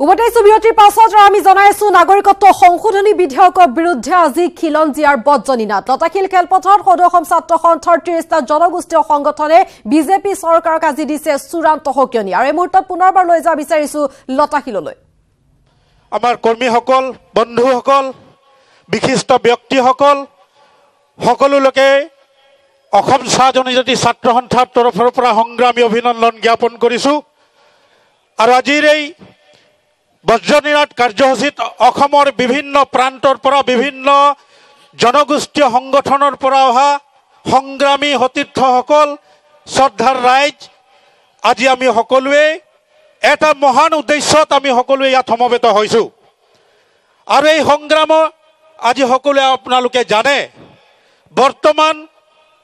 উভতাইছো বিৰতিৰ পাছত আমি জনাইছো নাগৰিকত্ব সংশোধনী বিধেয়কৰ বিৰুদ্ধে আজি খিলঞ্জীয়াৰ বজ্জনীনাথ লতাশিল খেলপথাৰত সদৌ ছাত্ৰ সন্থাৰ ৩০টা জনগোষ্ঠীয় সংগঠনে বিজেপি চৰকাৰক আজি দিছে চূড়ান্ত হকিয়নি আৰু এই মুহূৰ্তত পুনৰবাৰ লৈ যাব বিচাৰিছো লতাশিললৈ আমাৰ কৰ্মীসকল বন্ধুসকল বিশিষ্ট ব্যক্তিসকল সকলোকে অসম চাহ জনজাতি ছাত্ৰ সন্থাৰ তৰফৰ পৰা সংগ্ৰামী অভিনন্দন জ্ঞাপন কৰিছো আৰু আজিৰ এই বজ্ৰনীনাথ কাৰ্যসূচীত অসমৰ বিভিন্ন প্ৰান্তৰ পৰা বিভিন্ন জনগোষ্ঠীয় সংগঠনৰ পৰা অহা সংগ্ৰামী সতীৰ্থসকল শ্ৰদ্ধাৰ ৰাইজ আজি আমি সকলোৱে এটা মহান উদ্দেশ্যত আমি সকলোৱে ইয়াত সমবেত হৈছো আৰু এই সংগ্ৰাম আজি সকলোৱে আপোনালোকে জানে বৰ্তমান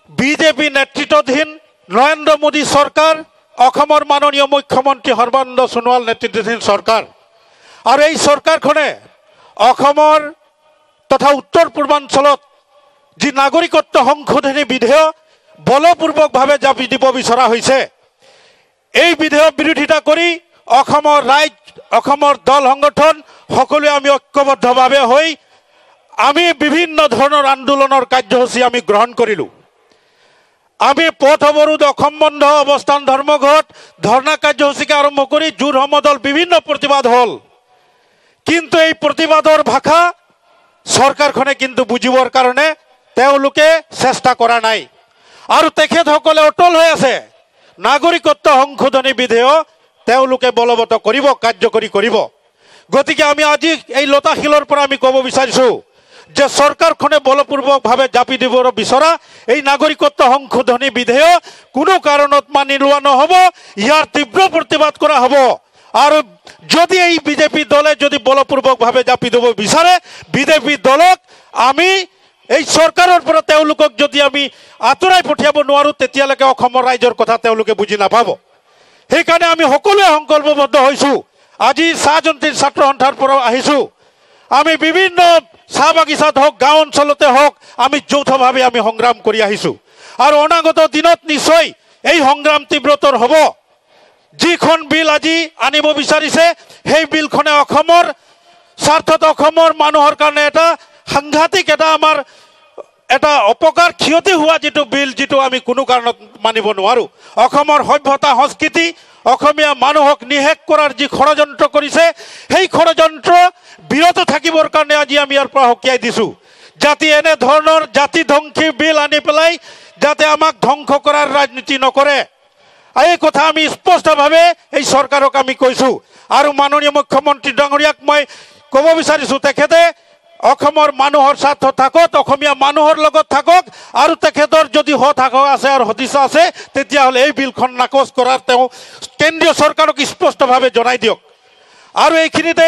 বিজেপি নেতৃত্বাধীন নৰেন্দ্ৰ মোদী চৰকাৰ অসমৰ মাননীয় মুখ্যমন্ত্ৰী সৰ্বানন্দ সোণোৱাল নেতৃত্বাধীন চৰকাৰ আৰু এই চৰকাৰখনে অসমৰ তথা উত্তৰ পূৰ্বাঞ্চলত যি নাগৰিকত্ব সংশোধনী বিধেয়ক বলপূৰ্বকভাৱে জাপি দিব বিচৰা হৈছে এই বিধেয়ক বিৰোধিতা কৰি অসমৰ ৰাইজ অসমৰ দল সংগঠন সকলোৱে আমি ঐক্যবদ্ধভাৱে হৈ আমি বিভিন্ন ধৰণৰ আন্দোলনৰ কাৰ্যসূচী আমি গ্ৰহণ কৰিলো আমি পথ অৱৰোধ অসম বন্ধ অৱস্থান ধৰ্মঘট ধৰ্ণা কাৰ্যসূচীকে আৰম্ভ কৰি জোৰ সমদল বিভিন্ন প্ৰতিবাদ হল কিন্তু এই প্ৰতিবাদৰ ভাষা চৰকাৰখনে কিন্তু বুজিবৰ কাৰণে তেওঁলোকে চেষ্টা কৰা নাই আৰু তেখেতসকলে অটল হৈ আছে নাগৰিকত্ব সংশোধনী বিধেয়ক তেওঁলোকে বলবৎ কৰিব কাৰ্যকৰী কৰিব গতিকে আমি আজি এই লতাশিলৰ পৰা আমি ক'ব বিচাৰিছো যে চৰকাৰখনে বলপূৰ্বকভাৱে জাপি দিব বিচৰা এই নাগৰিকত্ব সংশোধনী বিধেয়ক কোনো কাৰণত মানি লোৱা নহ'ব ইয়াৰ তীব্ৰ প্ৰতিবাদ কৰা হ'ব আৰু যদি এই বিজেপি দলে যদি বলপূৰ্বকভাৱে জাপি দিব বিচাৰে বিজেপি দলক আমি এই চৰকাৰৰ পৰা তেওঁলোকক যদি আমি আঁতৰাই পঠিয়াব নোৱাৰো তেতিয়ালৈকে অসমৰ ৰাইজৰ কথা তেওঁলোকে বুজি নাপাব সেইকাৰণে আমি সকলোৱে সংকল্পবদ্ধ হৈছো আজি চাহ জনজাতি ছাত্ৰ সন্থাৰ পৰা আহিছো আমি বিভিন্ন চাহ বাগিচাত হওক গাঁও অঞ্চলতে হওক আমি যৌথভাৱে আমি সংগ্ৰাম কৰি আহিছো আৰু অনাগত দিনত নিশ্চয় এই সংগ্ৰাম তীব্ৰতৰ হ'ব যিখন বিল আজি আনিব বিচাৰিছে সেই বিলখনে অসমৰ স্বাৰ্থত অসমৰ মানুহৰ কাৰণে এটা সাংঘাতিক এটা আমাৰ এটা অপকাৰ ক্ষতি হোৱা যিটো বিল যিটো আমি কোনো কাৰণত মানিব নোৱাৰো অসমৰ সভ্যতা সংস্কৃতি অসমীয়া মানুহক নিহেক কৰাৰ যি ষড়যন্ত্ৰ কৰিছে সেই ষড়যন্ত্ৰ বিৰত থাকিবৰ কাৰণে আজি আমি ইয়াৰ পৰা হকিয়াই দিছো যাতে এনে ধৰণৰ জাতি ধ্বংসী বিল আনি পেলাই যাতে আমাক ধ্বংস কৰাৰ ৰাজনীতি নকৰে এই কথা আমি স্পষ্টভাৱে এই চৰকাৰক আমি কৈছো আৰু মাননীয় মুখ্যমন্ত্ৰী ডাঙৰীয়াক মই ক'ব বিচাৰিছো তেখেতে অসমৰ মানুহৰ স্বাৰ্থ থাকক অসমীয়া মানুহৰ লগত থাকক আৰু তেখেতৰ যদি হতাশা আছে আৰু সদিচ্ছা আছে তেতিয়াহ'লে এই বিলখন নাকচ কৰাৰ তেওঁ কেন্দ্ৰীয় চৰকাৰক স্পষ্টভাৱে জনাই দিয়ক আৰু এইখিনিতে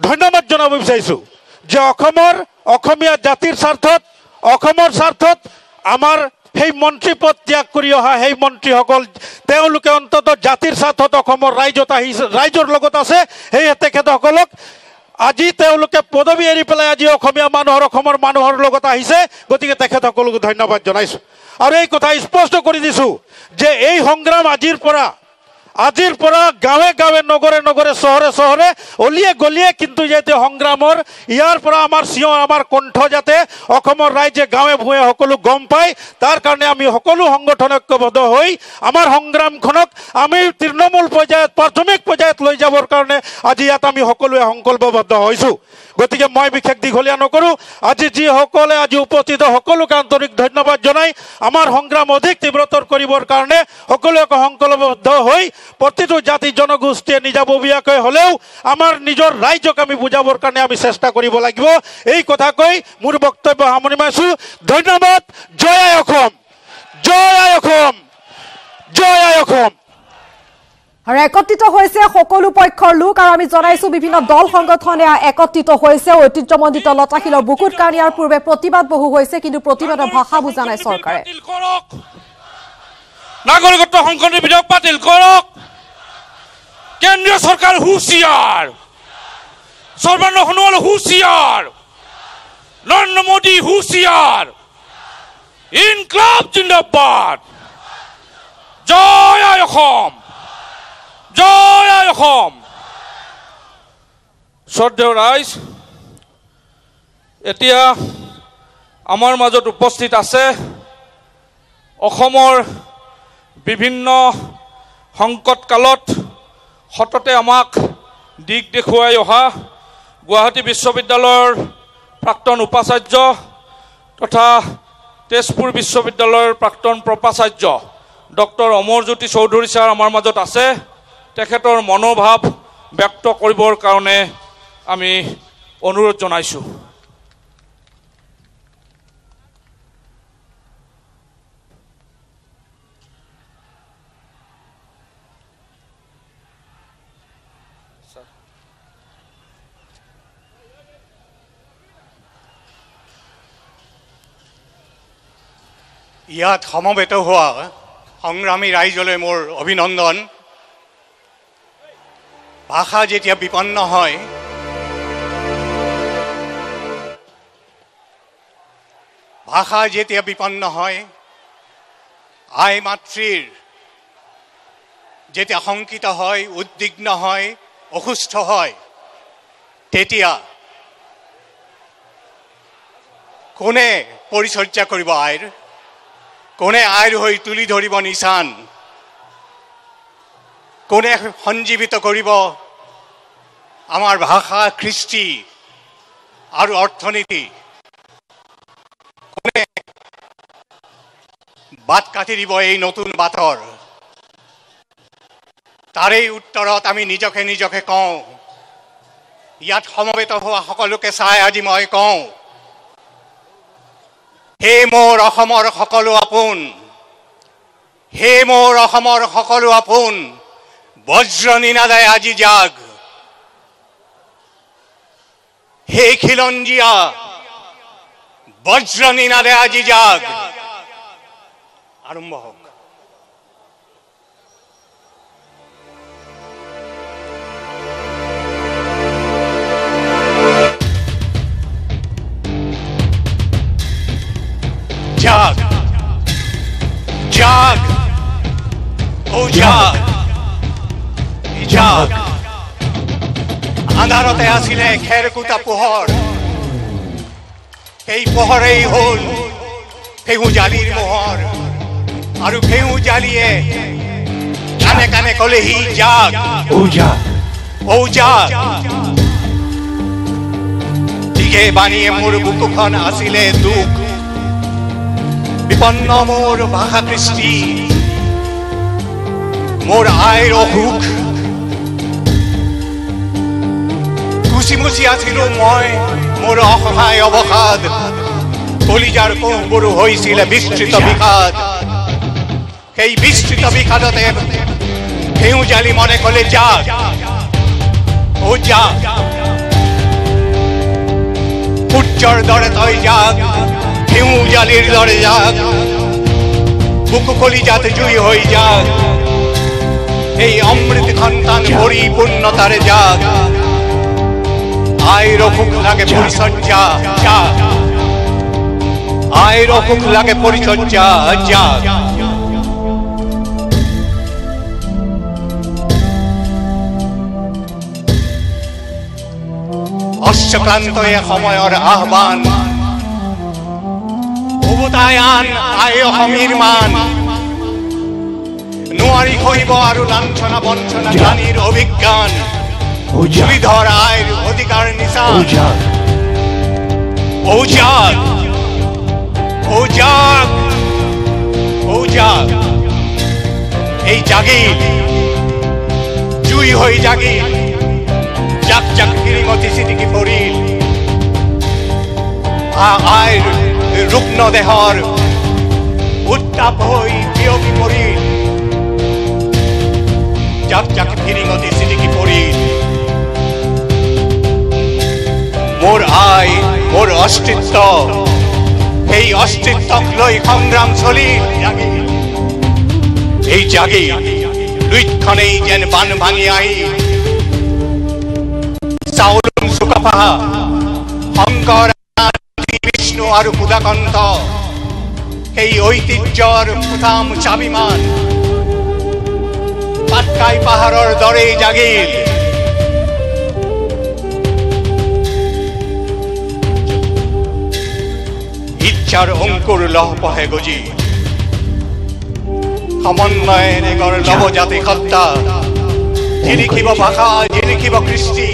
ধন্যবাদ জনাব বিচাৰিছো যে অসমৰ অসমীয়া জাতিৰ স্বাৰ্থত অসমৰ স্বাৰ্থত আমাৰ সেই মন্ত্ৰী পদ ত্যাগ কৰি অহা সেই মন্ত্ৰীসকল তেওঁলোকে অন্তত জাতিৰ স্বাৰ্থত অসমৰ ৰাইজৰ লগত আছে সেয়ে তেখেতসকলক আজি তেওঁলোকে পদবী এৰি পেলাই আজি অসমীয়া মানুহৰ অসমৰ মানুহৰ লগত আহিছে গতিকে তেখেতসকলক ধন্যবাদ জনাইছো আৰু এই কথা স্পষ্ট কৰি দিছো যে এই সংগ্ৰাম আজিৰ পৰা গাঁৱে গাঁৱে নগৰে নগৰে চহৰে চহৰে অলিয়ে গলিয়ে কিন্তু যাতে সংগ্ৰামৰ ইয়াৰ পৰা আমাৰ চিঞৰ আমাৰ কণ্ঠ যাতে অসমৰ ৰাইজে গাঁৱে ভূঞে সকলো গম পায় তাৰ কাৰণে আমি সকলো সংগঠন ঐক্যবদ্ধ হৈ আমাৰ সংগ্ৰামখনক আমি তৃণমূল পৰ্যায়ত প্ৰাথমিক পৰ্যায়ত লৈ যাবৰ কাৰণে আজি ইয়াত আমি সকলোৱে সংকল্পবদ্ধ হৈছো গতিকে মই বিশেষ দীঘলীয়া নকৰো আজি যিসকলে আজি উপস্থিত সকলোকে আন্তৰিক ধন্যবাদ জনাই আমাৰ সংগ্ৰাম অধিক তীব্ৰতৰ কৰিবৰ কাৰণে সকলোৱে সংকল্পবদ্ধ হৈ প্ৰতিটো জাতি জনগোষ্ঠীয়ে নিজাববীয়াকৈ হ'লেও আমাৰ নিজৰ ৰাইজক আমি বুজাবৰ কাৰণে আমি চেষ্টা কৰিব লাগিব এই কথা কৈ মোৰ বক্তব্য সামৰণি মাৰিছো ধন্যবাদ জয় আই অসম জয় আই অসম জয় আই অসম আৰু একত্ৰিত হৈছে সকলো পক্ষৰ লোক আৰু আমি জনাইছো বিভিন্ন দল সংগঠনে একত্ৰিত হৈছে ঐতিহ্যমণ্ডিত লতাশিলৰ বুকুত কাৰণ ইয়াৰ পূৰ্বে প্ৰতিবাদ বহু হৈছে কিন্তু প্ৰতিবাদৰ ভাষা বুজা নাই চৰকাৰে নাগৰিকত্ব সংশোধনী বিধেয়ক বাতিল কৰক কেন্দ্ৰীয় চৰকাৰ হুঁচিয়াৰ সৰ্বানন্দ সোণোৱাল হুঁচিয়াৰ নৰেন্দ্ৰ মোদী হুঁচিয়াৰ ইনকলাব জিন্দাবাদ জয় আই অসম জয় আই অসম শ্ৰদ্ধেয় ৰাইজ, এতিয়া আমাৰ মাজত উপস্থিত আছে অসমৰ বিভিন্ন সংকট কালত সততে আমাক দিক দেখুৱাই অহা গুৱাহাটী বিশ্ববিদ্যালয়ৰ প্ৰাক্তন উপাচাৰ্য তথা তেজপুৰ বিশ্ববিদ্যালয়ৰ প্ৰাক্তন প্ৰপাচাৰ্য ডক্টৰ অমৰজ্যোতি চৌধুৰী ছাৰ আমাৰ মাজত আছে। তেখেতৰ মনোভাৱ ব্যক্ত কৰিবৰ কাৰণে আমি অনুৰোধ জনাইছোঁ। ইয়াত সমবেত হোৱা সংগ্ৰামী ৰাইজলৈ মোৰ অভিনন্দন। ভাষা যেতিয়া বিপন্ন হয়, আই মাতৃৰ যেতিয়া শংকিত হয়, উদ্বিগ্ন হয়, অসুস্থ হয়, তেতিয়া কোনে পৰিচৰ্যা কৰিব আইৰ? কোনে আইৰ হৈ তুলি ধৰিব নিচান? কোনে সঞ্জীৱিত কৰিব আমাৰ ভাষা, কৃষ্টি আৰু অৰ্থনীতি? কোনে বাট কাটি দিব এই নতুন বাটৰ? তাৰেই উত্তৰত আমি নিজকে কওঁ, ইয়াত সমবেত হোৱা সকলোকে চাই আজি মই কওঁ, হে মোৰ অসমৰ সকলো আপোন, হে মোৰ অসমৰ সকলো আপোন, বজ্ৰ নিনাদাই আজি জাগ। হে খিলঞ্জীয়া, বজ্ৰ নিনাদে আজি জাগ। আৰম্ভ হওক। জাগ, জাগ, ও জাগ, জাগ। আন্ধাৰতে আছিলে খেৰকুটা পোহৰ, সেই পোহৰেই হ'ল ফেহু জালিৰ মোহৰ, আৰু ফেহু জালিয়ে কানে কানে কলেহি জাগ, ও জাগ, ও জাগ। দিগে বাণীয়ে মোৰ বুকুখন আছিলে দুখ, বিপন্ন মোৰ ভাষা কৃষ্টি, মোৰ আইৰ অসুখ। কুচিমুচি আছিলো মই মোৰ অসহায় অৱসাদ, কলিজাৰ কোহবোৰো হৈছিলে বিস্তৃত বিষাদ। সেই বিস্তৃত বিষাদতে ফেহু জালি মনে কলে জাগ, ও জাগ। সূৰ্যৰ দৰে তই জাগ, ফেহু জালিৰ দৰে জাগ, বুকু কলিজাত জুই হৈ জাগ। এই অমৃত সন্তান পৰিপূৰ্ণতাৰে জাগ। আইৰ অসুখ লাগে পৰিচৰ্যা, জাগ। আইৰ অসুখ লাগে পৰিচৰ্যা, জাগ। অশ্বক্লান্ত এ সময়ৰ আহ্বান, উভতাই আন আই অসমীৰ মান। নোৱাৰি সহিব আৰু লাঞ্ছনা বঞ্চনা জানিৰ অভিজ্ঞান, তুলি ধৰ আইৰ অধিকাৰ নিচান। ও জাগ, ও জাগ, ও জাগ। এই জাগিল, জুই হৈ জাগিল, জাক জাক ফিৰিঙতি চিটিকি পৰিল। আইৰ ৰুগ্ন দেহৰ উত্তাপ হৈ বিয়পি পৰিল, জাক জাক ফিৰিঙতি চিটিকি পৰিল। মোৰ আই, মোৰ অস্তিত্ব, সেই অস্তিত্বক লৈ সংগ্ৰাম চলিল। এই জাগিল, লুইতখনেই যেন বান ভাঙি আহিল। চাউলুং চুকাফা, শংকৰ, বিষ্ণু আৰু সুধাকন্ত, সেই ঐতিহ্যৰ সুঠাম স্বাভিমান পাটকাই পাহাৰৰ দৰেই জাগিল। ইচ্ছাৰ অংকুৰ লহপহে গজি সমন্বয়েৰে গঢ় নৱজাতি সত্তা জিলিকিব ভাষা জিলিকিব কৃষ্টি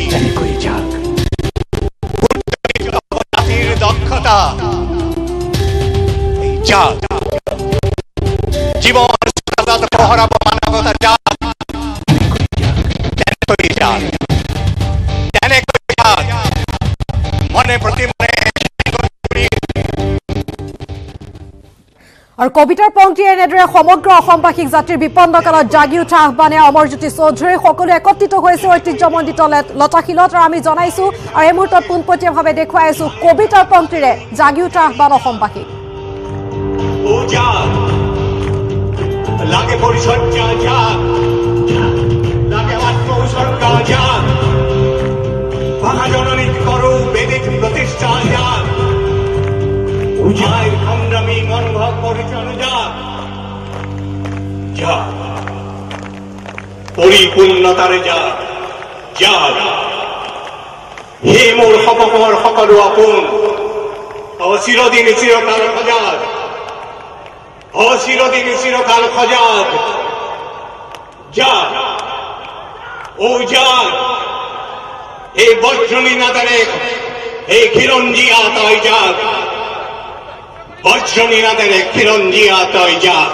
জাতিৰ দক্ষতা জাত জীৱন পহৰাব মানৱতা জাত মনে প্ৰতি মনে আৰু কবিতাৰ পংক্তিয়ে এনেদৰে সমগ্ৰ অসমবাসীক জাতিৰ বিপন্ন কালত জাগি উঠা আহ্বানে অমৰজ্যোতি চৌধুৰী সকলো একত্ৰিত হৈছে ঐতিহ্যমণ্ডিত লতাশিলত আৰু আমি জনাইছো আৰু এই মুহূৰ্তত পোনপটীয়াভাৱে দেখুৱাই আছো কবিতাৰ পংক্তিৰে জাগি উঠা আহ্বান অসমবাসীক লাগে পৰিচৰ্যা জাত লাগে আত্ম উৎসৰ্গা জাত ভাষা জননীত কৰো বেদিক প্ৰতিষ্ঠা জাত উজাইৰ সংগ্ৰামী মনোভাৱ পৰিচয় জাত জাত পৰিপূৰ্ণতাৰে জাত জাত হে মোৰ সমকৰ সকলো আপোন চিৰদিন চিৰকাল সজাত চিৰদিন চিৰকাল সজাগ জাত ও জাত এই বজ্ৰনী নাদাৰে এই খিৰঞ্জিয়া তয় জাত বজ্ৰনী নাদাৰে খিৰঞ্জিয়া তয় জাত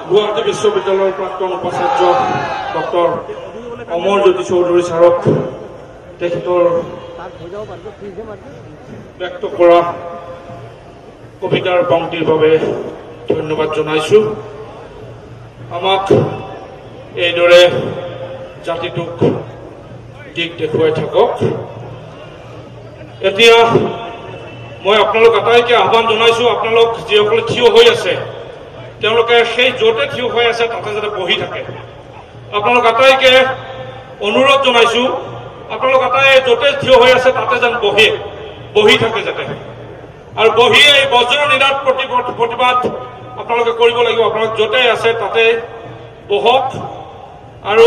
গুৱাহাটী বিশ্ববিদ্যালয়ৰ প্ৰাক্তন উপাচাৰ্য ডক্টৰ অমৰজ্যোতি চৌধুৰী ছাৰক তেখেতৰ ব্যক্ত কৰা কবিতাৰ পংক্তিৰ বাবে ধন্যবাদ জনাইছো আমাক এইদৰে জাতিটোক দিক দেখুৱাই থাকক এতিয়া মই আপোনালোক আটাইকে আহ্বান জনাইছো আপোনালোক যিসকলে থিয় হৈ আছে তেওঁলোকে সেই য'তে থিয় হৈ আছে তাতে যাতে বহি থাকে আপোনালোক আটাইকে অনুৰোধ জনাইছো আপোনালোক আটাই য'তে থিয় হৈ আছে তাতে যেন বহি থাকে যাতে আৰু বহি এই বজ্ৰ নিৰাট প্ৰতিবাদ আপোনালোকে কৰিব লাগিব আপোনালোক য'তে আছে তাতে বহক আৰু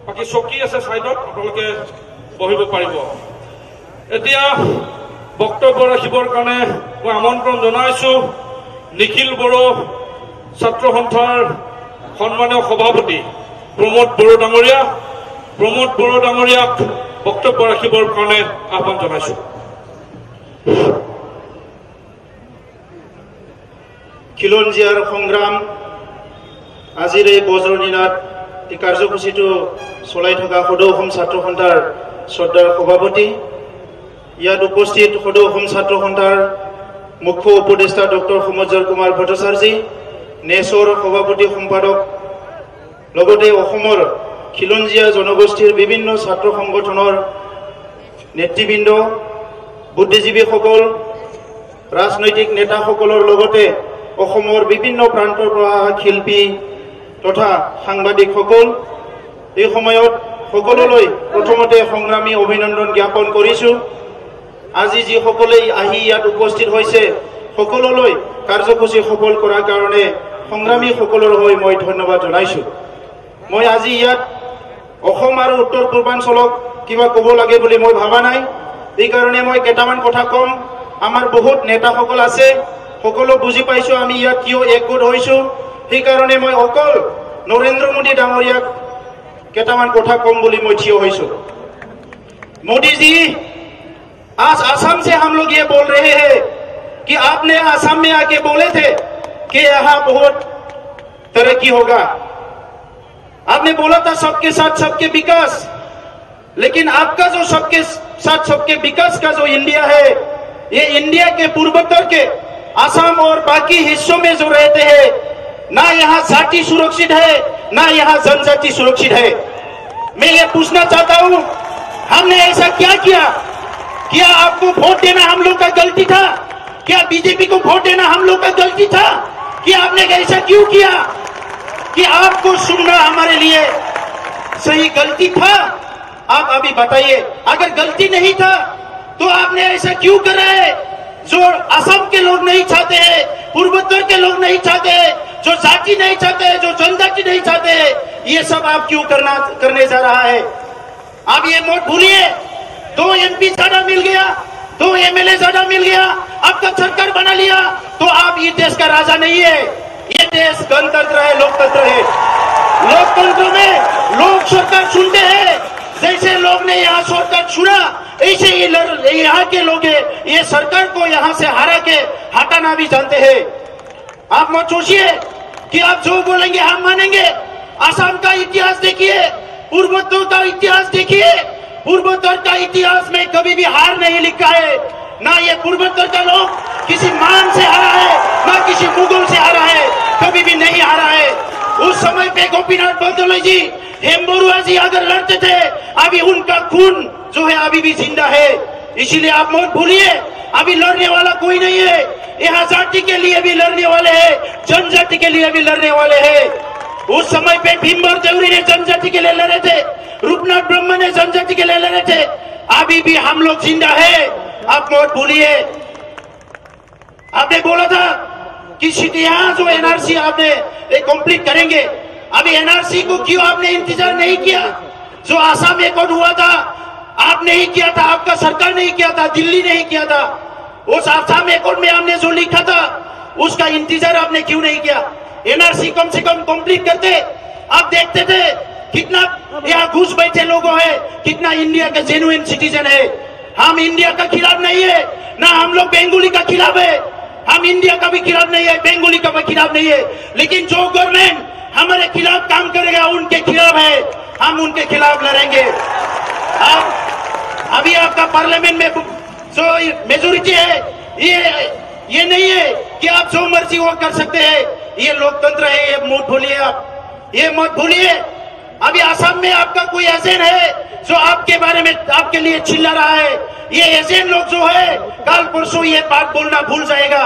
বাকী চকী আছে চাইডত আপোনালোকে বহিব পাৰিব এতিয়া বক্তব্য ৰাখিবৰ কাৰণে মই আমন্ত্ৰণ জনাইছো নিখিল বড়ো ছাত্ৰ সন্থাৰ সন্মানীয় সভাপতি প্ৰমোদ বড়ো ডাঙৰীয়াক বক্তব্য ৰাখিবৰ কাৰণে আহ্বান জনাইছো খিলঞ্জীয়াৰ সংগ্ৰাম আজিৰ এই বজ্ৰ দিনত এই কাৰ্যসূচীটো চলাই থকা সদৌ অসম ছাত্ৰ সন্থাৰ শ্ৰদ্ধাৰ সভাপতি ইয়াত উপস্থিত সদৌ অসম ছাত্ৰ সন্থাৰ মুখ্য উপদেষ্টা ডক্টৰ সমজ্জল কুমাৰ ভট্টাচাৰ্যী নেচৰ সভাপতি সম্পাদক লগতে অসমৰ খিলঞ্জীয়া জনগোষ্ঠীৰ বিভিন্ন ছাত্ৰ সংগঠনৰ নেতৃবৃন্দ বুদ্ধিজীৱীসকল ৰাজনৈতিক নেতাসকলৰ লগতে অসমৰ বিভিন্ন প্ৰান্তৰ পৰা শিল্পী তথা সাংবাদিকসকল এই সময়ত সকলোলৈ প্ৰথমতে সংগ্ৰামী অভিনন্দন জ্ঞাপন কৰিছো আজি যিসকলে আহি ইয়াত উপস্থিত হৈছে সকলোলৈ কাৰ্যসূচী সফল কৰাৰ কাৰণে সংগ্ৰামী সকলৰ হৈ মই ধন্যবাদ জনাইছো মই আজি ইয়াত অসম আৰু উত্তৰ পূৰ্বাঞ্চলক কিবা ক'ব লাগে বুলি মই ভাবা নাই এই কাৰণে মই কেইটামান কথা কম আমাৰ বহুত নেতাসকল আছে সকলো বুজি পাইছো আমি ইয়াত কিয় একগোট হৈছো সেই কাৰণে মই অকল নৰেন্দ্ৰ মোদী ডাঙৰীয়াক কেইটামান কথা কম বুলি মই থিয় হৈছো मोदी जी आज असम से हम लोग ये बोल रहे हैं कि आपने असम में आके बोले थे कि यहाँ बहुत तरक्की होगा आपने बोला था सबके साथ सबके विकास लेकिन आपका जो सबके साथ सबके विकास का जो इंडिया है ये इंडिया के पूर्वोत्तर के असम और बाकी हिस्सों में जो रहते हैं ना यहाँ जाति सुरक्षित है ना यहाँ जनजाति सुरक्षित है मैं ये पूछना चाहता हूँ हमने ऐसा क्या किया क्या आपको वोट देना हम लोग का गलती था क्या बीजेपी को वोट देना हम लोग का गलती था कि आपने ऐसा क्यों किया कि आपको सुनना हमारे लिए सही गलती था आप अभी बताइए अगर गलती नहीं था तो आपने ऐसा क्यों करा है? जो असम के लोग नहीं चाहते हैं, पूर्वोत्तर के लोग नहीं चाहते, जो जाति नहीं चाहते, जो जनजाति नहीं चाहते, ये सब आप क्यों करने जा रहा है? आप ये मत भूलिए, 2 MP ज्यादा मिल गया, 2 MLA ज्यादा मिल गया, आपका सरकार बना लिया, तो आप ये देश का राजा नहीं है। ये देश गणतंत्र है, लोकतंत्र है। लोकतंत्र में लोग सरकार चुनते हैं। जैसे लोग ने यहाँ सरकार चुना, ऐसे ही यहाँ के लोग ये सरकार को यहाँ से हरा के हटाना भी जानते हैं। आप मत सोचिए कि आप जो बोलेंगे हम मानेंगे। असम का इतिहास देखिए, पूर्वोत्तर का इतिहास देखिए। पूर्वोत्तर का इतिहास में कभी भी हार नहीं लिखा है। ना ये पूर्वोत्तर का लोग किसी मान से हारा है, ना किसी मुगल से हारा है, कभी भी नहीं हारा है। उस समय पे गोपीनाथ बरदलोई जी, हेमबरुआ जी अगर लड़ते थे, अभी उनका खून जो है अभी भी जिंदा है। इसीलिए आप मत भूलिए, अभी लड़ने वाला कोई नहीं है। यहाँ जाति के लिए भी लड़ने वाले हैं, जनजाति के लिए भी लड़ने वाले हैं। उस समय पे भीमराव देवरी ने जनजाति के लिए लड़े थे, रूपनाथ ब्रह्म ने जनजाति के लिए लड़े थे। अभी भी हम लोग जिंदा है, आप मत भूलिए। आपने बोला था कि यहाँ जो NRC आपने कंप्लीट करेंगे, अभी NRC को क्यों आपने इंतजार नहीं किया? जो आसाम एकॉर्ड हुआ था, आप नहीं किया था, आपका सरकार नहीं किया था, दिल्ली नहीं किया था। उस आसाम एकॉर्ड में हमने जो लिखा था, उसका इंतजार आपने क्यों नहीं किया? NRC कम से कम कंप्लीट करते। आप देखते थे कितना यहाँ घुस बैठे लोगों है, कितना इंडिया का जेन्युइन सिटीजन है। हम इंडिया का खिलाफ नहीं है, ना हम लोग बेंगोली का खिलाफ है। हम इंडिया का भी खिलाफ नहीं है, बेंगोली का भी खिलाफ नहीं है। लेकिन जो गवर्नमेंट हमारे खिलाफ काम करेगा, उनके खिलाफ है, हम उनके खिलाफ लड़ेंगे। अभी आपका पार्लियामेंट में जो मेजोरिटी है, ये नहीं है कि आप जो मर्जी वो कर सकते हैं। ये लोकतंत्र है, ये मत भूलिए। आप ये मत भूलिए। अभी आसाम में आपका कोई एजेंट है जो आपके बारे में, आपके लिए चिल्ला रहा है। ये एजेंट लोग जो है, कल परसों ये बात बोलना भूल जाएगा।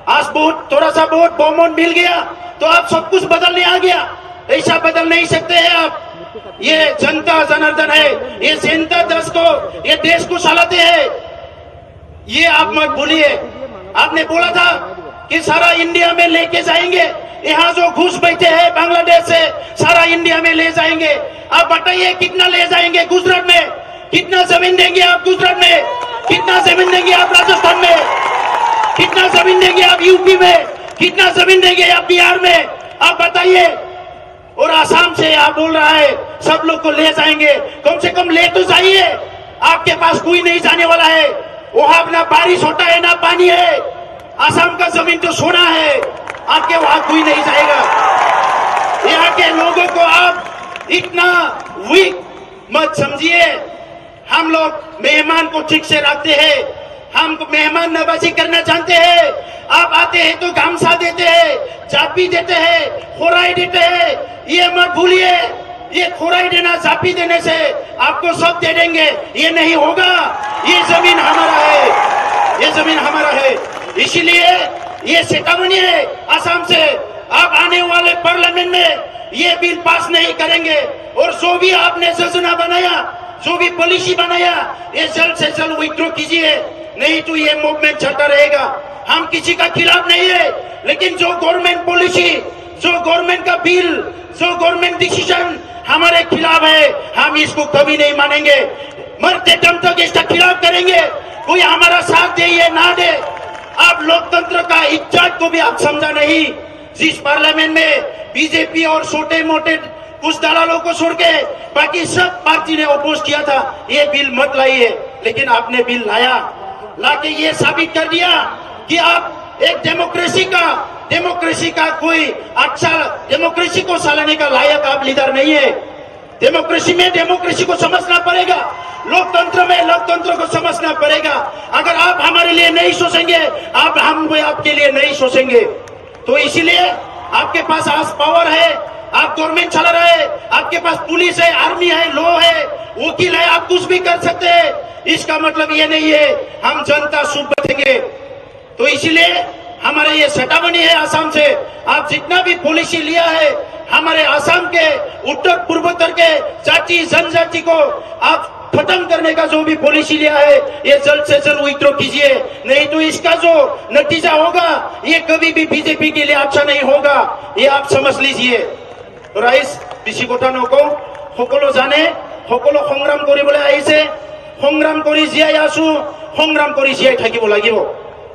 आज थोड़ा सा बहुमत मिल गया तो आप सब कुछ बदलने आ गया। ऐसा बदल नहीं सकते हैं आप। ये जनता जनार्दन है, ये जनता ये देश को चलाते हैं। ये आप मत भूलिए। आपने बोला था कि सारा इंडिया में लेके जाएंगे, यहाँ जो घुस बैठे हैं बांग्लादेश से, सारा इंडिया में ले जाएंगे। आप बताइए कितना ले जाएंगे? गुजरात में कितना जमीन देंगे आप? गुजरात में कितना जमीन देंगे आप? राजस्थान में कितना जमीन देंगे आप? यूपी में कितना जमीन देंगे आप? बिहार में आप बताइए। और आसाम से आप बोल रहा है सब लोग को ले जाएंगे। कम से कम ले तो जाइए। आपके पास कोई नहीं जाने वाला है। वहां ना बारिश होता है ना पानी है। आसाम का जमीन तो सोना है। आपके वहां कोई नहीं जाएगा। यहाँ के लोगों को आप इतना वीक मत समझिए। हम लोग मेहमान को ठीक से रखते हैं। हम मेहमान नवाजी करना जानते हैं। आप आते हैं तो गामसा देते हैं, चाबी देते हैं, खोराई देते हैं। ये मत भूलिए। ये खोराई देना, चाबी देने से आपको सब दे देंगे, ये नहीं होगा। ये जमीन हमारा है, ये जमीन हमारा है। इसीलिए ये चेतावनी है असम से। आप आने वाले पार्लियामेंट में ये बिल पास नहीं करेंगे। और जो भी आपने योजना बनाया, जो भी पॉलिसी बनाया, ये जल्द से जल्द विथड्रॉ कीजिए, नहीं तो ये मूवमेंट चलता रहेगा। हम किसी का खिलाफ नहीं है, लेकिन जो गवर्नमेंट पॉलिसी, जो गवर्नमेंट का बिल, जो गवर्नमेंट डिसीजन हमारे खिलाफ है, हम इसको कभी नहीं मानेंगे। मरते दम तक इसका खिलाफ करेंगे। कोई हमारा साथ दे या ना दे। आप लोकतंत्र का इज्जत को भी आप समझा नहीं। जिस पार्लियामेंट में बीजेपी और छोटे मोटे कुछ दलालों को छोड़ के बाकी सब पार्टी ने अपोज किया था, ये बिल मत लाइए, लेकिन आपने बिल लाके ये साबित कर दिया कि आप एक डेमोक्रेसी का कोई अच्छा डेमोक्रेसी को चलाने का लायक आप लीडर नहीं है। डेमोक्रेसी में डेमोक्रेसी को समझना पड़ेगा, लोकतंत्र में लोकतंत्र को समझना पड़ेगा। अगर आप हमारे लिए नहीं सोचेंगे, हम आपके लिए नहीं सोचेंगे। तो इसीलिए आपके पास आज पावर है, आप गवर्नमेंट चला रहे हैं, आपके पास पुलिस है, आर्मी है, लॉ है, वकील है, आप कुछ भी कर सकते हैं। इसका मतलब ये नहीं है हम जनता चुप बैठेंगे। तो इसीलिए हमारे ये चेतावनी है असम से। आप जितना भी पॉलिसी लिया है, हमारे असम के उत्तर पूर्वोत्तर के जाति जनजाति को आप खत्म करने का जो भी पॉलिसी लिया है ये जल्द से जल्द विथड्रॉ कीजिए, नहीं तो इसका जो नतीजा होगा ये कभी भी बीजेपी के लिए अच्छा नहीं होगा, ये आप समझ लीजिए। राइज बेसी কথা নকওঁ, সকলো জানে, সকলো সংগ্ৰাম কৰিবলৈ আহিছে, সংগ্ৰাম কৰি জীয়াই আছো, সংগ্ৰাম কৰি জীয়াই থাকিব লাগিব।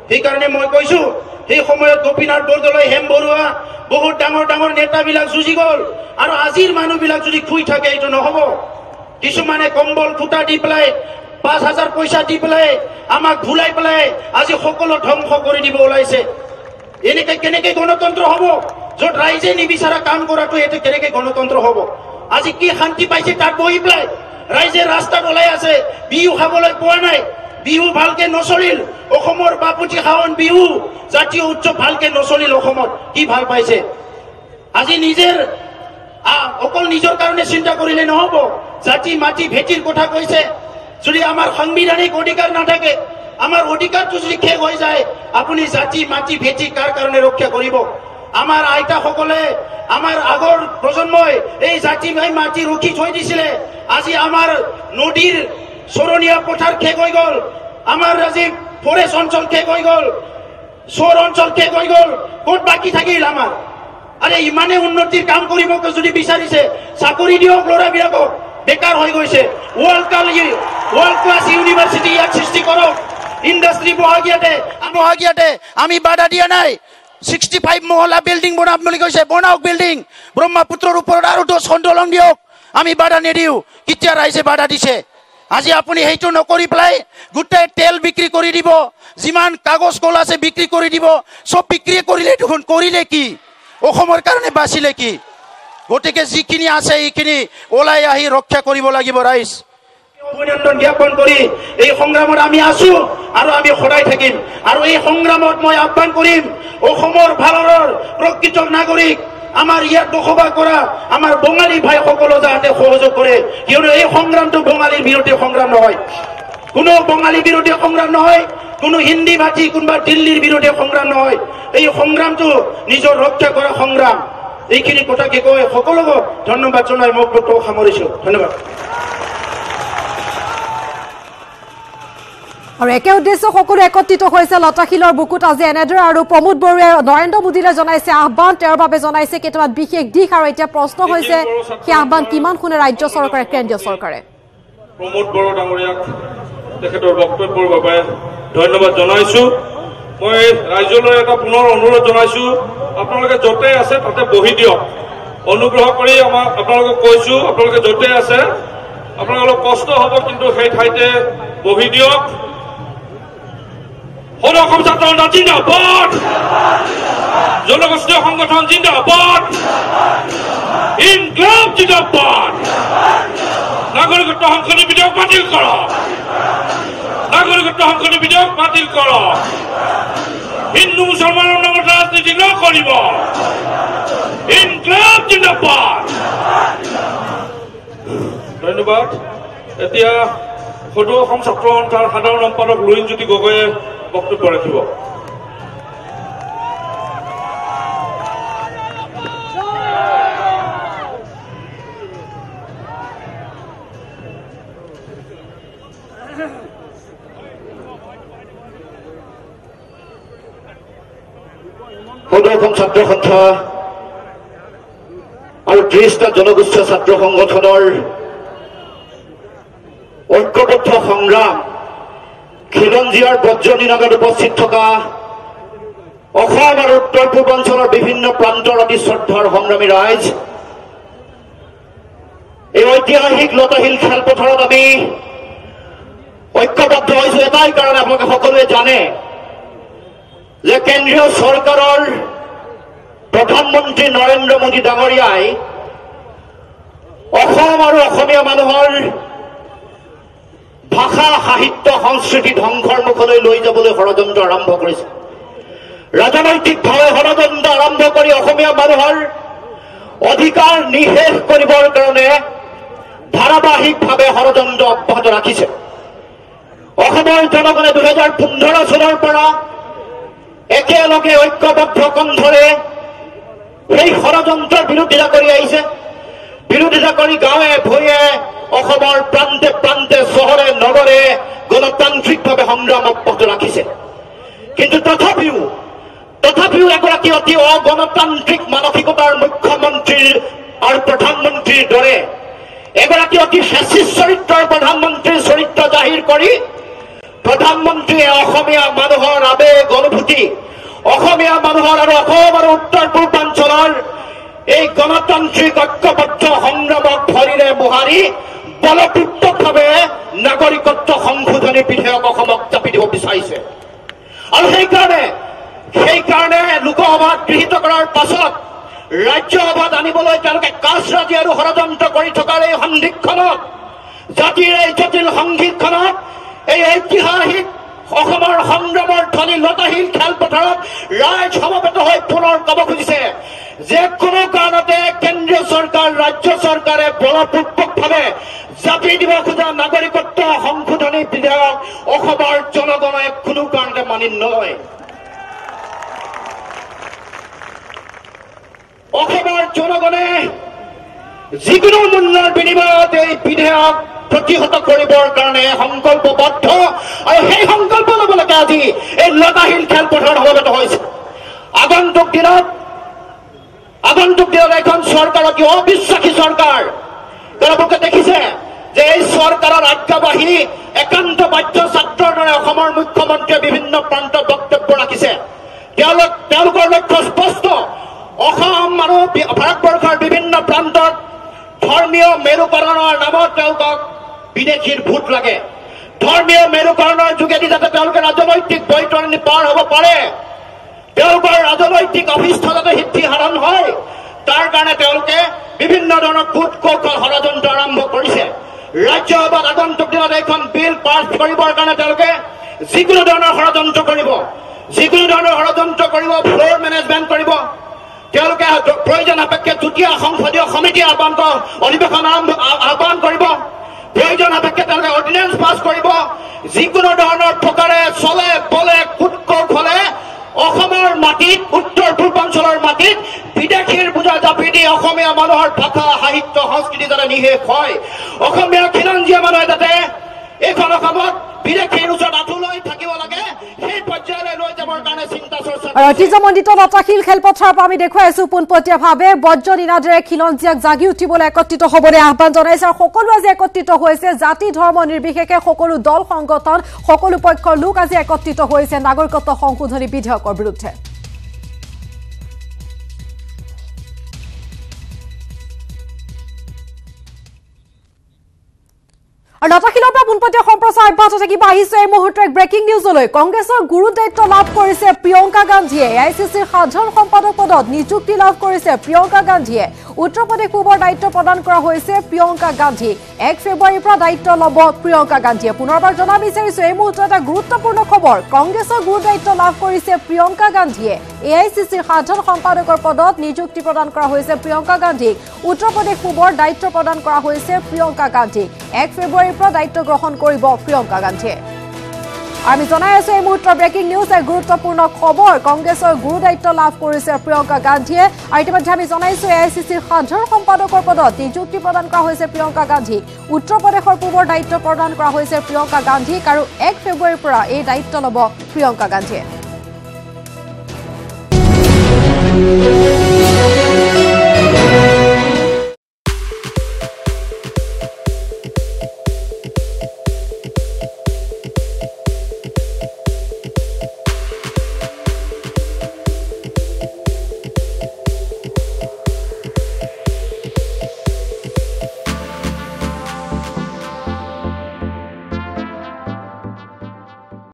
সেইকাৰণে মই কৈছো সেই সময়ত গোপীনাথ বৰদলৈ, হেম বৰুৱা, বহুত ডাঙৰ ডাঙৰ নেতাবিলাক যুঁজি গ'ল, আৰু আজিৰ মানুহবিলাক যদি শুই থাকে এইটো নহ'ব। কিছুমানে কম্বল খুটা দি পেলাই 5,000 পইচা দি পেলাই আমাক ভুলাই পেলাই আজি সকলো ধ্বংস কৰি দিব ওলাইছে। এনেকে কেনেকে গণতন্ত্ৰ হ'ব? য'ত ৰাইজে নিবিচাৰা কাম কৰাটো এইটো কেনেকে গণতন্ত্ৰ হ'ব? আজি কি শান্তি পাইছে তাত বহি পেলাই ৰাইজে ৰাস্তাত ওলাই আছে, বিহু খাবলৈ পোৱা নাই, বিহু ভালকে নচলিল, অসমৰ বাপুতি সাহোন বিহু জাতীয় উৎসৱ ভালকে নচলিল, অসমত কি ভাল পাইছে? আজি নিজেৰ অকল নিজৰ কাৰণে চিন্তা কৰিলে নহ'ব, জাতি মাটি ভেটিৰ কথা কৈছে। যদি আমাৰ সাংবিধানিক অধিকাৰ নাথাকে, আমাৰ অধিকাৰটো যদি শেষ হৈ যায়, আপুনি জাতি মাটি ভেটি কাৰ কাৰণে ৰক্ষা কৰিব? আমাৰ আইতাসকলে, আমাৰ আগৰ প্ৰজন্মই এই জাতি মাটি ৰখি থৈ দিছিলে। আজি আমাৰ নদীৰ চৰণীয়া পথাৰ শেষ হৈ গ'ল, আমাৰ আজি ফৰেষ্ট অঞ্চল শেষ হৈ গ'ল, চৰ অঞ্চল শেষ হৈ গ'ল, ক'ত বাকী থাকিল আমাৰ? আৰে ইমানে উন্নতিৰ কাম কৰিব যদি বিচাৰিছে, চাকৰি দিয়ক ল'ৰাবিলাকক, বেকাৰ হৈ গৈছে। ওয়াৰ্ল্ড ক্লাস ইউনিভাৰ্সিটি ইয়াত সৃষ্টি কৰক, ইন্ডাস্ট্রি বহাগিয়াতে আমি বাধা দিয়া নাই। 65 মহলা বিল্ডিং বনাম বুলি কৈছে, বনাওক বিল্ডিং, ব্ৰহ্মপুত্ৰৰ ওপৰত আৰু 10 খণ্ডলং দিয়ক, আমি বাধা নিদিওঁ। কেতিয়া ৰাইজে বাধা দিছে? আজি আপুনি সেইটো নকৰি পেলাই গোটেই তেল বিক্ৰী কৰি দিব, যিমান কাগজ কল আছে বিক্ৰী কৰি দিব, চব বিক্ৰী কৰিলে দেখোন কৰিলে কি? অসমৰ কাৰণে বাচিলে কি? গতিকে যিখিনি আছে এইখিনি ওলাই আহি ৰক্ষা কৰিব লাগিব। ৰাইজ অভিনন্দন জ্ঞাপন কৰি এই সংগ্ৰামত আমি আছো আৰু আমি সদায় থাকিম। আৰু এই সংগ্ৰামত মই আহ্বান কৰিম অসমৰ ভাৰতৰ প্ৰকৃত নাগৰিক, আমাৰ ইয়াত বসবাস কৰা আমাৰ বঙালী ভাইসকলে যাতে সহযোগ কৰে, কিয়নো এই সংগ্ৰামটো বঙালীৰ বিৰুদ্ধে সংগ্ৰাম নহয়, কোনো বঙালী বিৰোধী সংগ্ৰাম নহয়, কোনো হিন্দী ভাষী কোনোবা দিল্লীৰ বিৰুদ্ধে সংগ্ৰাম নহয়। এই সংগ্ৰামটো নিজৰ ৰক্ষা কৰা সংগ্ৰাম। এইখিনি কথাকে কৈ সকলোকে ধন্যবাদ জনাই মোক বক্তব্য সামৰিছো। ধন্যবাদ। আৰু একে উদ্দেশ্য সকলো একত্ৰিত হৈছে লতাশিলৰ বুকুত আজি এনেদৰে। আৰু প্ৰমোদ বড়োৱে নৰেন্দ্ৰ মোদীলৈ জনাইছে আহ্বান, তেওঁৰ বাবে জনাইছে কেইটামান বিশেষ দিশ। আৰু এতিয়া প্ৰশ্ন হৈছে সেই আহ্বান কিমান শুনে ৰাজ্য চৰকাৰে, কেন্দ্ৰীয় চৰকাৰে? প্ৰমোদ বড়ো ডাঙৰীয়াক তেখেতৰ বক্তব্যৰ বাবে ধন্যবাদ জনাইছো। মই ৰাইজলৈ এটা পুনৰ অনুৰোধ জনাইছো, আপোনালোকে য'তে আছে তাতে বহি দিয়ক। অনুগ্ৰহ কৰি আপোনালোকক কৈছো, আপোনালোকে য'তে আছে আপোনালোকৰ অলপ কষ্ট হ'ব, কিন্তু সেই ঠাইতে বহি দিয়ক। সদৌ অসম ছাত্ৰ সন্থা জিন্দাবাদ, জনগোষ্ঠীয় সংগঠন জিন্দাবাদ, ইনকলাব জিন্দাবাদ, নাগৰিকত্ব সংশোধনী বিধেয়ক বাতিল কৰক, নাগৰিকত্ব সংশোধনী বিধেয়ক বাতিল কৰক, হিন্দু মুছলমানৰ নামত ৰাজনীতি নকৰিব, ইনকলাব জিন্দাবাদ। ধন্যবাদ। এতিয়া সদৌ অসম ছাত্ৰ সন্থাৰ সাধাৰণ সম্পাদক লুৰিণজ্যোতি গগৈয়ে বক্তব্য ৰাখিব। সদৌ অসম ছাত্ৰ সন্থা আৰু 30টা জনগোষ্ঠীয় ছাত্ৰ সংগঠনৰ ঐক্যবদ্ধ সংগ্ৰাম খিলঞ্জীয়াৰ বজ্ৰনী নগৰত উপস্থিত থকা অসম আৰু উত্তৰ পূৰ্বাঞ্চলৰ বিভিন্ন প্ৰান্তৰ অতি শ্ৰদ্ধাৰ সংগ্ৰামী ৰাইজ, এই ঐতিহাসিক লতাশিল খেলপথাৰত আমি ঐক্যবদ্ধ হৈছো এটাই কাৰণে, আপোনালোকে সকলোৱে জানে যে কেন্দ্ৰীয় চৰকাৰৰ প্ৰধানমন্ত্ৰী নৰেন্দ্ৰ মোদী ডাঙৰীয়াই অসম আৰু অসমীয়া মানুহৰ ভাষা, সাহিত্য, সংস্কৃতি ধ্বংসৰ মুখলৈ লৈ যাবলৈ ষড়যন্ত্ৰ আৰম্ভ কৰিছে। ৰাজনৈতিকভাৱে ষড়যন্ত্ৰ আৰম্ভ কৰি অসমীয়া মানুহৰ অধিকাৰ নিষেধ কৰিবৰ কাৰণে ধাৰাবাহিকভাৱে ষড়যন্ত্ৰ অব্যাহত ৰাখিছে। অসমৰ জনগণে 2015 চনৰ পৰা একেলগে ঐক্যবদ্ধ কণ্ঠৰে সেই ষড়যন্ত্ৰৰ বিৰোধিতা কৰি আহিছে। বিৰোধিতা কৰি গাঁৱে ভূঞে অসমৰ প্ৰান্তে প্ৰান্তে চহৰে নগৰে গণতান্ত্ৰিকভাৱে সংগ্ৰাম অব্যাহত ৰাখিছে কিন্তু তথাপিও এগৰাকী অতি অগণতান্ত্ৰিক মানসিকতাৰ মুখ্যমন্ত্ৰী আৰু প্ৰধানমন্ত্ৰীৰ দৰে এগৰাকী অতি ফেচিষ্ট চৰিত্ৰৰ প্ৰধানমন্ত্ৰীৰ চৰিত্ৰ জাহিৰ কৰি প্ৰধানমন্ত্ৰীয়ে অসমীয়া মানুহৰ আবেগ অনুভূতি অসমীয়া মানুহৰ আৰু অসম আৰু উত্তৰ পূৰ্বাঞ্চলৰ এই গণতান্ত্ৰিক ঐক্যবদ্ধ সংগ্ৰামক ভৰিৰে মোহাৰি বলপূৰ্বকভাৱে নাগৰিকত্ব সংশোধনী বিধেয়ক অসমক চাপি দিব বিচাৰিছে আৰু সেইকাৰণে লোকসভাত গৃহীত কৰাৰ পাছত ৰাজ্যসভাত আনিবলৈ তেওঁলোকে কাজৰাজি আৰু ষড়যন্ত্ৰ কৰি থকাৰ এই সন্ধিক্ষণত জাতিৰ এই জটিল সংগীতখনত এই ঐতিহাসিক অসমৰ সংগ্ৰামৰ ধ্বনি লতাশীল খেলপথাৰত ৰাইজ সমবেত হৈ পুনৰ ক'ব খুজিছে যে কোনো কাৰণতে কেন্দ্ৰীয় চৰকাৰ ৰাজ্য চৰকাৰে বলপূৰ্বকভাৱে জাপি দিব খোজা নাগৰিকত্ব সংশোধনী বিধেয়ক অসমৰ জনগণে কোনো কাৰণতে মানি নলয় অসমৰ জনগণে যিকোনো মূল্যৰ বিনিময়ত এই বিধেয়ক প্ৰতিহত কৰিবৰ কাৰণে সংকল্পবদ্ধ আৰু সেই সংকল্প ল'বলৈকে আজি এই লতাশীল খেলপথাৰত সমবেত হৈছে আগন্তুক দিনত এখন চৰকাৰ অতি অবিশ্বাসী চৰকাৰ তেওঁলোকে দেখিছে যে এই চৰকাৰৰ আজ্ঞাবাহী একান্ত বাধ্য ছাত্ৰৰ দৰে অসমৰ মুখ্যমন্ত্ৰীয়ে বিভিন্ন প্ৰান্তত বক্তব্য ৰাখিছে তেওঁলোকৰ লক্ষ্য স্পষ্ট অসম আৰু ভাৰতবৰ্ষৰ বিভিন্ন প্ৰান্তত ধৰ্মীয় মেৰুকৰণৰ নামত তেওঁলোকক বিদেশীৰ ভোট লাগে ধৰ্মীয় মেৰুকৰণৰ যোগেদি যাতে তেওঁলোকে ৰাজনৈতিক বৈতৰণি পাৰ হ'ব পাৰে তেওঁলোকৰ ৰাজনৈতিক অভিষ্ট যাতে সিদ্ধি সাধন হয় তাৰ কাৰণে তেওঁলোকে বিভিন্ন ধৰণৰ কূট কৌশল ষড়যন্ত্ৰ আৰম্ভ কৰিছে ৰাজ্যসভাত আগন্তুক দিনত এখন বিল পাছ কৰিবৰ কাৰণে তেওঁলোকে যিকোনো ধৰণৰ ষড়যন্ত্ৰ কৰিব ফ্ল'ৰ মেনেজমেণ্ট কৰিব তেওঁলোকে প্ৰয়োজন সাপেক্ষে তৃতীয় সংসদীয় সমিতি অধিৱেশন আহ্বান কৰিব প্ৰয়োজন সাপেক্ষে তেওঁলোকে অৰ্ডিনেন্স পাছ কৰিব যিকোনো ধৰণৰ প্ৰকাৰে চলে বলে কূট কৌশলে অসমৰ মাটিত উত্তৰ পূৰ্বাঞ্চলৰ মাটিত বিদেশীৰ বোজা জাপি দি অসমীয়া মানুহৰ ভাষা সাহিত্য সংস্কৃতি যাতে নিশেষ হয় অসমীয়া খিলঞ্জীয়া মানুহে যাতে এইখন অসমত বিদেশীৰ ওচৰত আঁঠু লৈ থাকিব লাগে সেই পৰ্যায়লৈ লৈ যাবৰ কাৰণে চিন্তা চৰ্চা ঐতিহ্যমণ্ডিত লতাশীল খেলপথাৰৰ পৰা আমি দেখুৱাই আছো পোনপটীয়াভাৱে বজ্ৰ নিনাদেৰে খিলঞ্জীয়াক জাগি উঠিবলৈ একত্ৰিত হ'বলৈ আহ্বান জনাইছে আৰু সকলো আজি একত্ৰিত হৈছে জাতি ধৰ্ম নিৰ্বিশেষে সকলো দল সংগঠন সকলো পক্ষৰ লোক আজি একত্ৰিত হৈছে নাগৰিকত্ব সংশোধনী বিধেয়কৰ বিৰুদ্ধে আৰু লতাশীলৰ পৰা পোনপটীয়া সম্প্ৰচাৰ অব্যাহত থাকিব আহিছে এই মুহূৰ্তৰ এক ব্ৰেকিং নিউজলৈ কংগ্ৰেছৰ গুৰু দায়িত্ব লাভ কৰিছে প্ৰিয়ংকা গান্ধীয়ে এআইচিচিৰ সাধাৰণ সম্পাদক পদত নিযুক্তি লাভ কৰিছে প্ৰিয়ংকা গান্ধীয়ে উত্তৰ প্ৰদেশ পূবৰ দায়িত্ব প্ৰদান কৰা হৈছে প্ৰিয়ংকা গান্ধীক 1 ফেব্ৰুৱাৰীৰ পৰা দায়িত্ব ল'ব প্ৰিয়ংকা গান্ধীয়ে পুনৰবাৰ জনা বিচাৰিছো এই মুহূৰ্তত এটা গুৰুত্বপূৰ্ণ খবৰ কংগ্ৰেছৰ গুৰু দায়িত্ব লাভ কৰিছে প্ৰিয়ংকা গান্ধীয়ে এআইচিচিৰ সাধাৰণ সম্পাদকৰ পদত নিযুক্তি প্ৰদান কৰা হৈছে প্ৰিয়ংকা গান্ধীক উত্তৰ প্ৰদেশ পূবৰ দায়িত্ব প্ৰদান কৰা হৈছে প্ৰিয়ংকা গান্ধীক 1 ফেব্ৰুৱাৰীৰ পৰা দায়িত্ব গ্ৰহণ কৰিব প্ৰিয়ংকা গান্ধীয়ে আমি জনাই আছো এই মুহূৰ্তৰ ব্ৰেকিং নিউজ এক গুৰুত্বপূৰ্ণ খবৰ কংগ্ৰেছৰ গুৰু দায়িত্ব লাভ কৰিছে প্ৰিয়ংকা গান্ধীয়ে আৰু ইতিমধ্যে আমি জনাইছো এআইচিচিৰ সাধাৰণ সম্পাদকৰ পদত নিযুক্তি প্ৰদান কৰা হৈছে প্ৰিয়ংকা গান্ধীক উত্তৰ প্ৰদেশৰ পূবৰ দায়িত্ব প্ৰদান কৰা হৈছে প্ৰিয়ংকা গান্ধীক আৰু 1 ফেব্ৰুৱাৰীৰ পৰা এই দায়িত্ব ল'ব প্ৰিয়ংকা গান্ধীয়ে